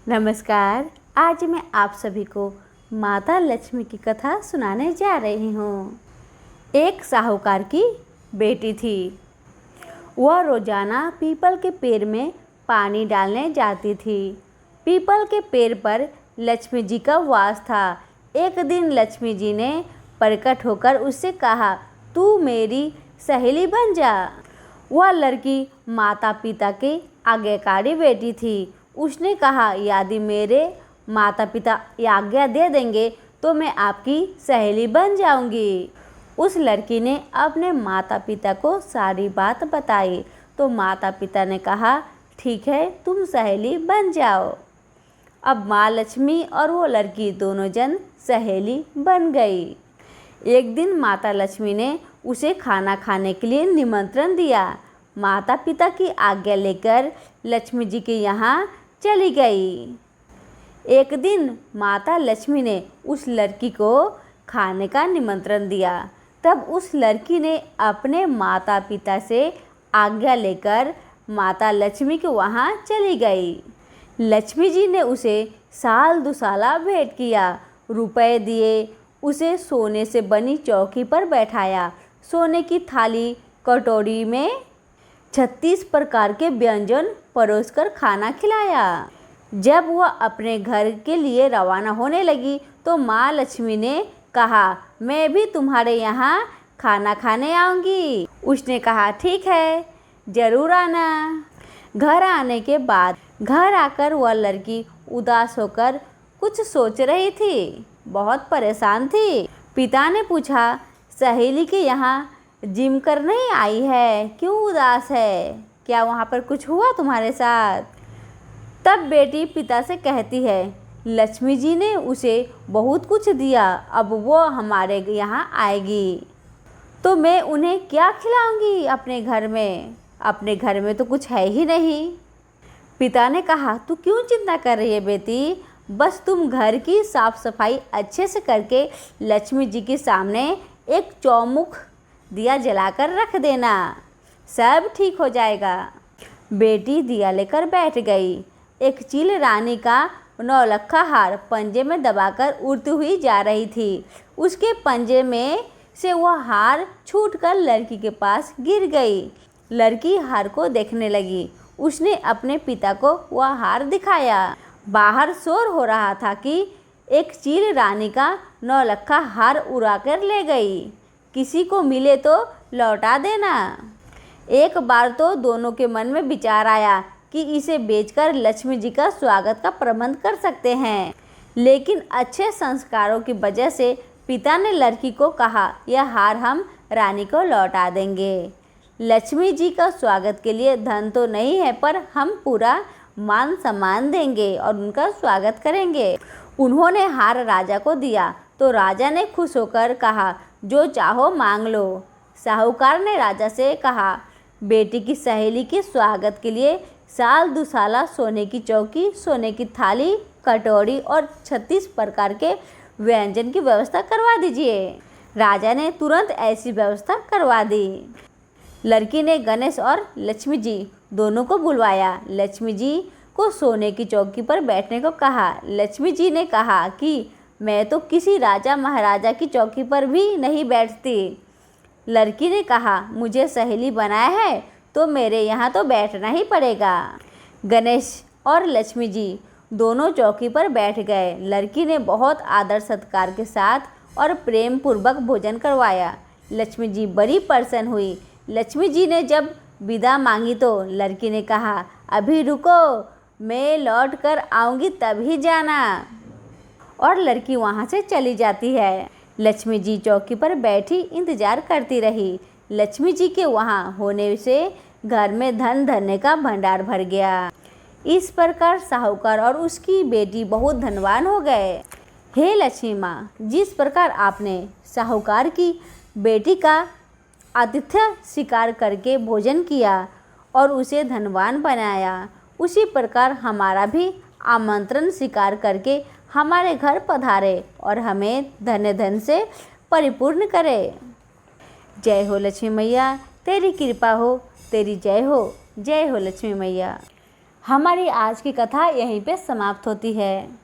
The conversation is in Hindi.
नमस्कार। आज मैं आप सभी को माता लक्ष्मी की कथा सुनाने जा रही हूँ। एक साहूकार की बेटी थी। वह रोजाना पीपल के पेड़ में पानी डालने जाती थी। पीपल के पेड़ पर लक्ष्मी जी का वास था। एक दिन लक्ष्मी जी ने प्रकट होकर उससे कहा, तू मेरी सहेली बन जा। वह लड़की माता पिता की आज्ञाकारी बेटी थी। उसने कहा, यदि मेरे माता पिता आज्ञा दे देंगे तो मैं आपकी सहेली बन जाऊंगी। उस लड़की ने अपने माता पिता को सारी बात बताई तो माता पिता ने कहा, ठीक है, तुम सहेली बन जाओ। अब माँ लक्ष्मी और वो लड़की दोनों जन सहेली बन गई। एक दिन माता लक्ष्मी ने उसे खाना खाने के लिए निमंत्रण दिया। माता पिता की आज्ञा लेकर लक्ष्मी जी के यहाँ चली गई। एक दिन माता लक्ष्मी ने उस लड़की को खाने का निमंत्रण दिया। तब उस लड़की ने अपने माता पिता से आज्ञा लेकर माता लक्ष्मी के वहाँ चली गई। लक्ष्मी जी ने उसे साल दुसाला भेंट किया, रुपए दिए, उसे सोने से बनी चौकी पर बैठाया, सोने की थाली कटोरी में 36 प्रकार के व्यंजन परोसकर खाना खिलाया। जब वह अपने घर के लिए रवाना होने लगी तो माँ लक्ष्मी ने कहा, मैं भी तुम्हारे यहाँ खाना खाने आऊँगी। उसने कहा, ठीक है, ज़रूर आना। घर आने के बाद घर आकर वह लड़की उदास होकर कुछ सोच रही थी, बहुत परेशान थी। पिता ने पूछा, सहेली के यहाँ जिम करने आई है, क्यों उदास है? क्या वहाँ पर कुछ हुआ तुम्हारे साथ? तब बेटी पिता से कहती है, लक्ष्मी जी ने उसे बहुत कुछ दिया, अब वो हमारे यहाँ आएगी तो मैं उन्हें क्या खिलाऊंगी अपने घर में? अपने घर में तो कुछ है ही नहीं। पिता ने कहा, तू क्यों चिंता कर रही है बेटी? बस तुम घर की साफ सफाई अच्छे से करके लक्ष्मी जी के सामने एक चौमुख दिया जलाकर रख देना, सब ठीक हो जाएगा। बेटी दिया लेकर बैठ गई। एक चील रानी का नौलखा हार पंजे में दबाकर उड़ती हुई जा रही थी। उसके पंजे में से वह हार छूटकर लड़की के पास गिर गई। लड़की हार को देखने लगी। उसने अपने पिता को वह हार दिखाया। बाहर शोर हो रहा था कि एक चील रानी का नौलखा हार उड़ाकर ले गई, किसी को मिले तो लौटा देना। एक बार तो दोनों के मन में विचार आया कि इसे बेचकर लक्ष्मी जी का स्वागत का प्रबंध कर सकते हैं, लेकिन अच्छे संस्कारों की वजह से पिता ने लड़की को कहा, यह हार हम रानी को लौटा देंगे। लक्ष्मी जी का स्वागत के लिए धन तो नहीं है, पर हम पूरा मान सम्मान देंगे और उनका स्वागत करेंगे। उन्होंने हार राजा को दिया तो राजा ने खुश होकर कहा, जो चाहो मांग लो। साहूकार ने राजा से कहा, बेटी की सहेली के स्वागत के लिए साल दुसाला सोने की चौकी, सोने की थाली, कटोरी और 36 प्रकार के व्यंजन की व्यवस्था करवा दीजिए। राजा ने तुरंत ऐसी व्यवस्था करवा दी। लड़की ने गणेश और लक्ष्मी जी दोनों को बुलवाया। लक्ष्मी जी को सोने की चौकी पर बैठने को कहा। लक्ष्मी जी ने कहा कि मैं तो किसी राजा महाराजा की चौकी पर भी नहीं बैठती। लड़की ने कहा, मुझे सहेली बनाया है तो मेरे यहाँ तो बैठना ही पड़ेगा। गणेश और लक्ष्मी जी दोनों चौकी पर बैठ गए। लड़की ने बहुत आदर सत्कार के साथ और प्रेम पूर्वक भोजन करवाया। लक्ष्मी जी बड़ी प्रसन्न हुई। लक्ष्मी जी ने जब विदा मांगी तो लड़की ने कहा, अभी रुको, मैं लौट कर आऊँगी तभी जाना। और लड़की वहाँ से चली जाती है। लक्ष्मी जी चौकी पर बैठी इंतजार करती रही। लक्ष्मी जी के वहाँ होने से घर में धन धन्य का भंडार भर गया। इस प्रकार साहूकार और उसकी बेटी बहुत धनवान हो गए। हे लक्ष्मी माँ, जिस प्रकार आपने साहूकार की बेटी का आतिथ्य स्वीकार करके भोजन किया और उसे धनवान बनाया, उसी प्रकार हमारा भी आमंत्रण स्वीकार करके हमारे घर पधारे और हमें धन से परिपूर्ण करे। जय हो लक्ष्मी मैया, तेरी कृपा हो, तेरी जय हो लक्ष्मी मैया। हमारी आज की कथा यहीं पे समाप्त होती है।